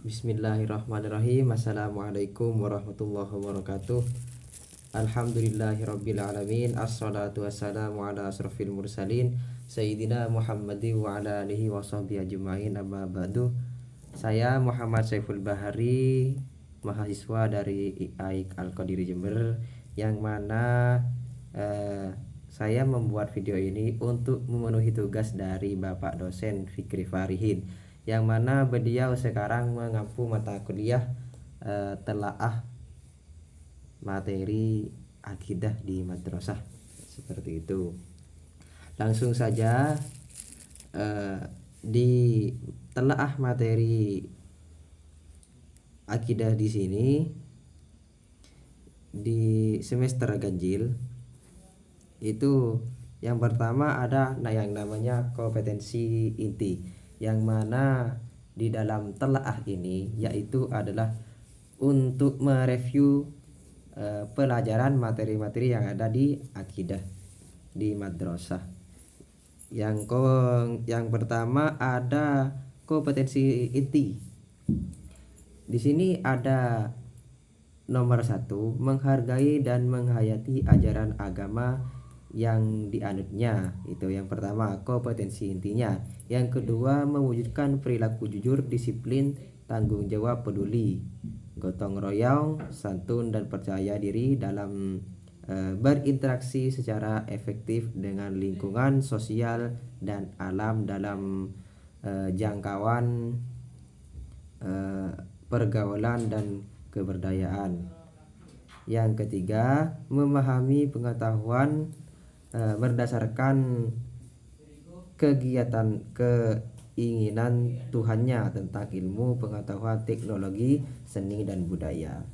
Bismillahirrahmanirrahim. Assalamualaikum warahmatullahi wabarakatuh. Alhamdulillahirabbil alamin. Assalatu wassalamu ala asrofil mursalin Sayyidina Muhammadin wa ala alihi wa sahbihi ajma'in, amma ba'du. Saya Muhammad Saiful Bahari, mahasiswa dari IAIK Al-Qadiri Jember, yang mana saya membuat video ini untuk memenuhi tugas dari Bapak dosen Fikri Farihin, yang mana beliau sekarang mengampu mata kuliah telaah materi akidah di madrasah, seperti itu. Langsung saja di telaah materi akidah di sini di semester ganjil itu yang pertama ada yang namanya kompetensi inti, yang mana di dalam telaah ini yaitu adalah untuk mereview pelajaran materi-materi yang ada di akidah di madrasah. Yang pertama ada kompetensi inti. Di sini ada nomor 1, menghargai dan menghayati ajaran agama yang dianutnya. Itu yang pertama, kompetensi intinya. Yang kedua, mewujudkan perilaku jujur, disiplin, tanggung jawab, peduli, gotong royong, santun, dan percaya diri dalam berinteraksi secara efektif dengan lingkungan sosial dan alam dalam jangkauan pergaulan dan keberdayaan. Yang ketiga, memahami pengetahuan berdasarkan kegiatan keinginan Tuhannya tentang ilmu, pengetahuan, teknologi, seni, dan budaya.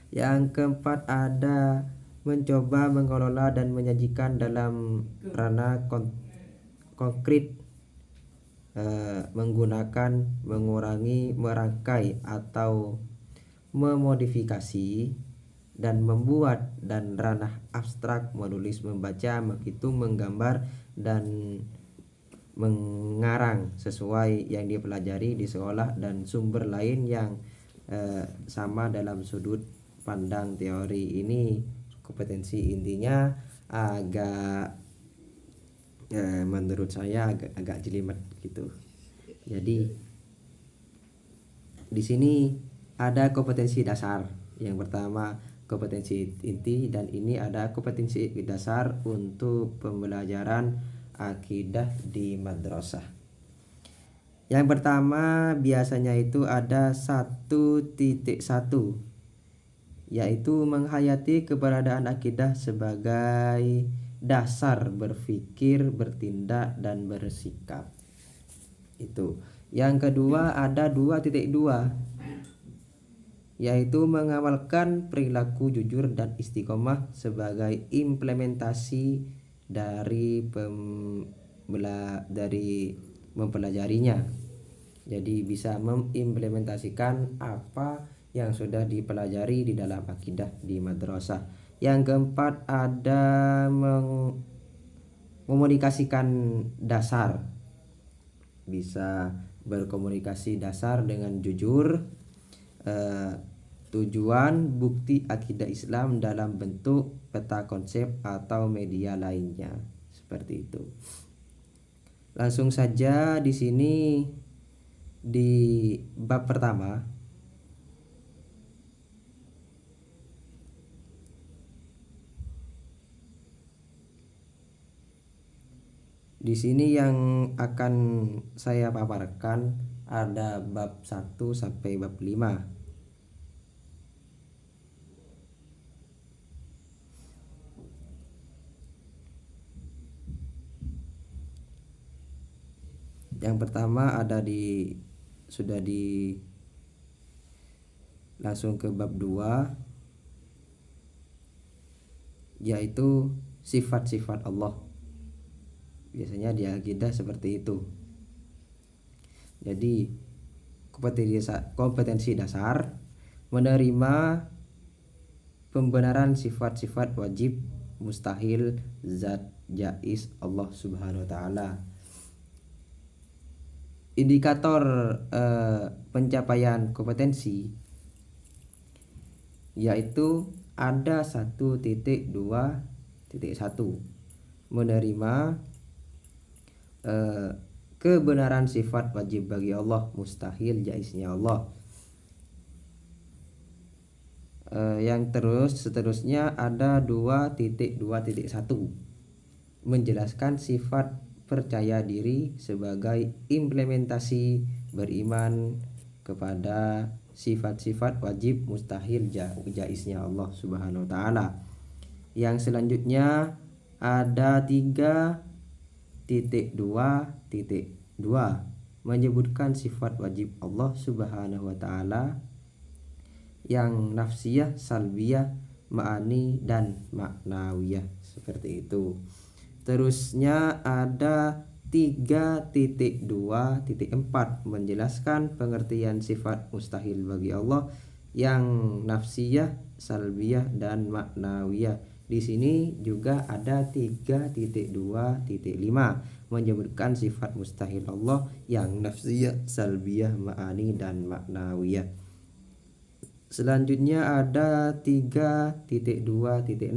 Yang keempat ada mencoba mengelola dan menyajikan dalam ranah konkret, menggunakan, mengurangi, merangkai atau memodifikasi dan membuat, dan ranah abstrak, menulis, membaca, menghitung, menggambar, dan mengarang sesuai yang dipelajari di sekolah dan sumber lain yang sama dalam sudut pandang teori ini. Kompetensi intinya agak menurut saya agak jelimet gitu. Jadi di sini ada kompetensi dasar. Yang pertama kompetensi inti, dan ini ada kompetensi dasar untuk pembelajaran akidah di madrasah. Yang pertama biasanya itu ada 1.1, yaitu menghayati keberadaan akidah sebagai dasar berpikir, bertindak, dan bersikap. Itu. Yang kedua ada 2.2, yaitu mengamalkan perilaku jujur dan istiqomah sebagai implementasi dari mempelajarinya. Jadi bisa mengimplementasikan apa yang sudah dipelajari di dalam akidah di madrasah. Yang keempat ada mekomunikasikan dasar, bisa berkomunikasi dasar dengan jujur, tujuan, bukti akidah Islam dalam bentuk peta konsep atau media lainnya, seperti itu. Langsung saja di sini di bab pertama di sini yang akan saya paparkan ada bab 1 sampai bab 5. Yang pertama ada sudah langsung ke bab 2, yaitu sifat-sifat Allah. Biasanya di akidah seperti itu. Jadi kompetensi dasar, menerima pembenaran sifat-sifat wajib, mustahil, zat, jaiz Allah Subhanahu wa taala. indikator pencapaian kompetensi yaitu ada 1.2.1 menerima kebenaran sifat wajib bagi Allah, mustahil jaiznya Allah. Yang seterusnya ada 2.2.1 menjelaskan sifat percaya diri sebagai implementasi beriman kepada sifat-sifat wajib mustahil jaiznya Allah Subhanahu wa taala. Yang selanjutnya ada 3.2.2 menyebutkan sifat wajib Allah Subhanahu wa taala yang nafsiyah, salbiyah, ma'ani dan maknawiyah, seperti itu. Terusnya ada 3.2.4 menjelaskan pengertian sifat mustahil bagi Allah yang nafsiyah, salbiyah dan maknawiyah. Di sini juga ada 3.2.5 menyebutkan sifat mustahil Allah yang nafsiyah, salbiyah, ma'ani dan maknawiyah. Selanjutnya ada 3.2.6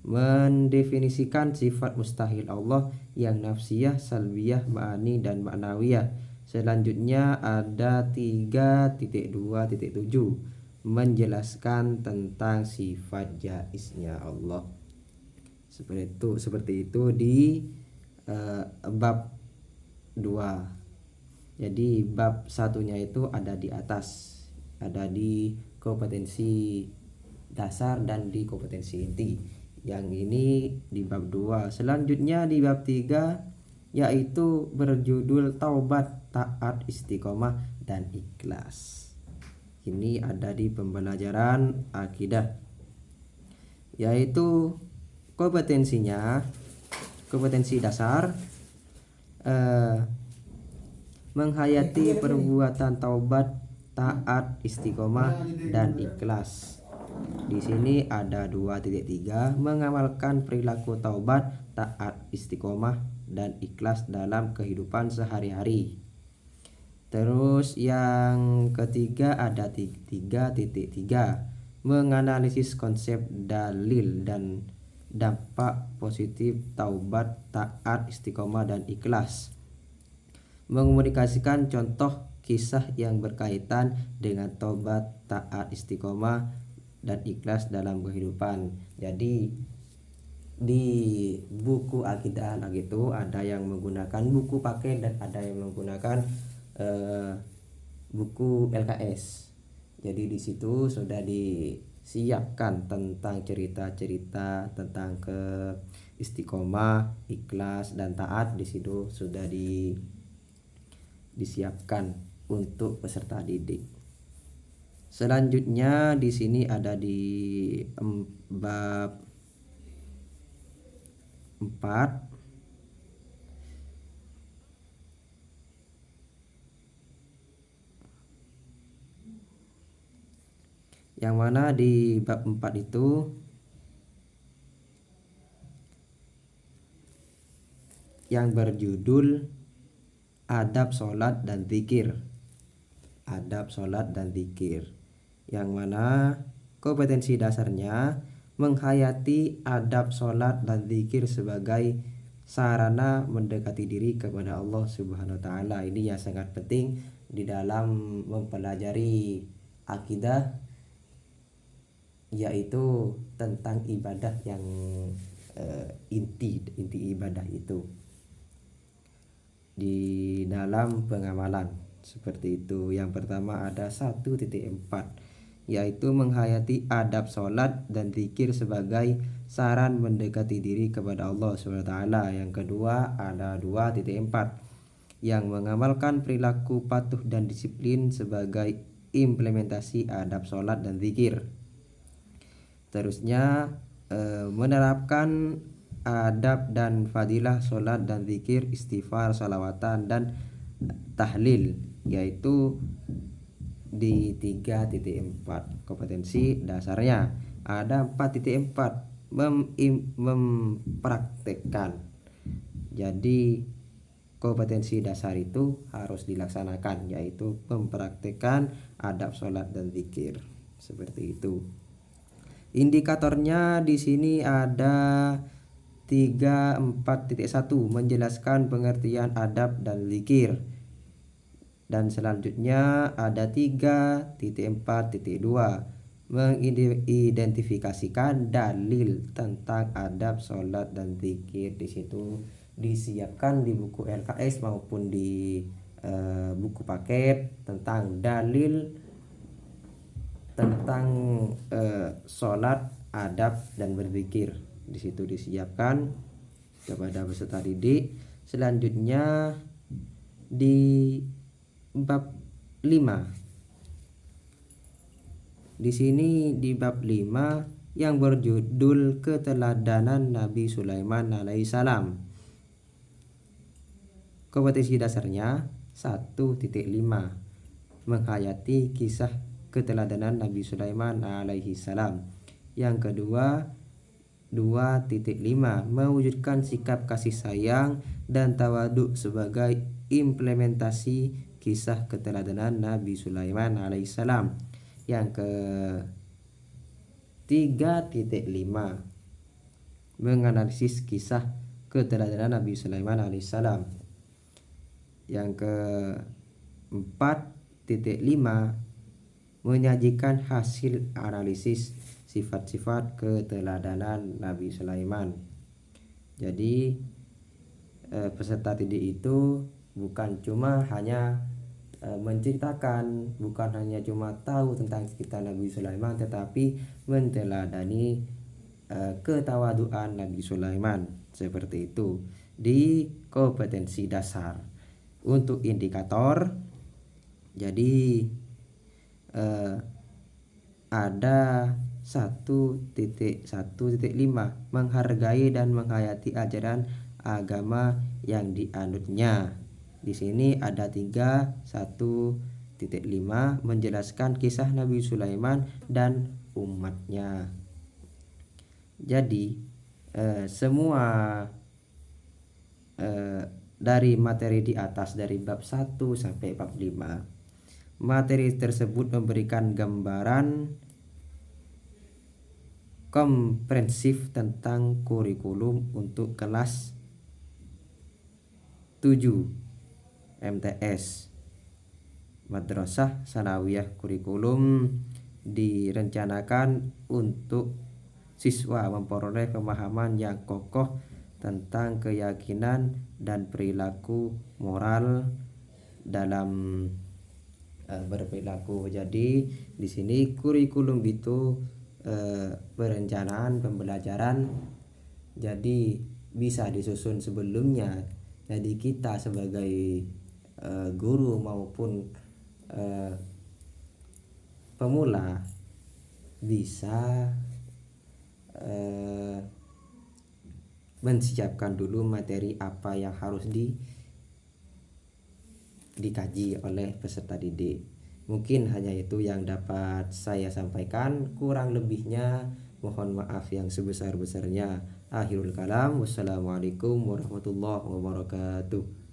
mendefinisikan sifat mustahil Allah yang nafsiyah, salbiyah, ma'ani dan maknawiyah. Selanjutnya ada 3.2.7 menjelaskan tentang sifat jaiznya Allah. Seperti itu di bab 2. Jadi bab satunya itu ada di atas, ada di kompetensi dasar dan di kompetensi inti. Yang ini di bab 2. Selanjutnya di bab 3 yaitu berjudul taubat, taat, istiqomah dan ikhlas. Ini ada di pembelajaran akidah, yaitu kompetensinya, kompetensi dasar menghayati perbuatan taubat, taat, istiqomah dan ikhlas. Di sini ada 2.3 mengamalkan perilaku taubat, taat, istiqomah dan ikhlas dalam kehidupan sehari-hari. Terus yang ketiga ada 3.3 menganalisis konsep, dalil dan dampak positif taubat, taat, istiqomah dan ikhlas. Mengomunikasikan contoh kisah yang berkaitan dengan taubat, taat, istiqomah dan ikhlas dalam kehidupan. Jadi di buku akidah gitu ada yang menggunakan buku paket dan ada yang menggunakan buku LKS. Jadi di situ sudah disiapkan tentang cerita-cerita tentang ke istiqomah, ikhlas dan taat. Di situ sudah disiapkan untuk peserta didik. Selanjutnya di sini ada di bab 4 yang mana di bab 4 itu yang berjudul adab sholat dan zikir. Adab sholat dan zikir, yang mana kompetensi dasarnya menghayati adab sholat dan zikir sebagai sarana mendekati diri kepada Allah Subhanahu wa taala. Ini yang sangat penting di dalam mempelajari akidah, yaitu tentang ibadah yang inti ibadah itu di dalam pengamalan, seperti itu. Yang pertama ada 1.4 yaitu menghayati adab sholat dan zikir sebagai saran mendekati diri kepada Allah SWT. Yang kedua ada 2.4 yang mengamalkan perilaku patuh dan disiplin sebagai implementasi adab sholat dan zikir. Terusnya menerapkan adab dan fadilah sholat dan zikir, istighfar, salawatan dan tahlil, yaitu di 3.4 kompetensi dasarnya. Ada 4.4 mempraktekkan. Jadi kompetensi dasar itu harus dilaksanakan, yaitu mempraktekkan adab sholat dan zikir. Seperti itu. Indikatornya di sini ada 34.1 menjelaskan pengertian adab dan zikir. Dan selanjutnya ada 3.4.2 mengidentifikasikan dalil tentang adab sholat dan zikir. Di situ disiapkan di buku LKS maupun di buku paket tentang dalil tentang sholat, adab dan berzikir. Di situ disiapkan kepada peserta didik. Selanjutnya di bab 5. Di sini di bab 5 yang berjudul keteladanan Nabi Sulaiman alaihissalam. Kompetensi dasarnya 1.5 menghayati kisah keteladanan Nabi Sulaiman alaihissalam. Yang kedua 2.5 mewujudkan sikap kasih sayang dan tawaduk sebagai implementasi kisah keteladanan Nabi Sulaiman alaihissalam. Yang ke 3.5 menganalisis kisah keteladanan Nabi Sulaiman alaihissalam. Yang ke 4.5 menyajikan hasil analisis sifat-sifat keteladanan Nabi Sulaiman. Jadi peserta didik itu bukan cuma hanya menceritakan, bukan hanya cuma tahu tentang cerita Nabi Sulaiman, tetapi menteladani ketawaduan Nabi Sulaiman. Seperti itu di kompetensi dasar. Untuk indikator, jadi ada 1.1.5 menghargai dan menghayati ajaran agama yang dianutnya. Di sini ada 1.5 menjelaskan kisah Nabi Sulaiman dan umatnya. Jadi semua dari materi di atas dari bab 1 sampai bab 5, materi tersebut memberikan gambaran komprehensif tentang kurikulum untuk kelas 7 MTS Madrasah Sanawiyah. Kurikulum direncanakan untuk siswa memperoleh pemahaman yang kokoh tentang keyakinan dan perilaku moral dalam berperilaku. Jadi di sini kurikulum itu perencanaan pembelajaran, jadi bisa disusun sebelumnya. Jadi kita sebagai guru maupun pemula bisa mensiapkan dulu materi apa yang harus dikaji oleh peserta didik. Mungkin hanya itu yang dapat saya sampaikan, kurang lebihnya mohon maaf yang sebesar-besarnya. Akhirul kalam, wassalamualaikum warahmatullahi wabarakatuh.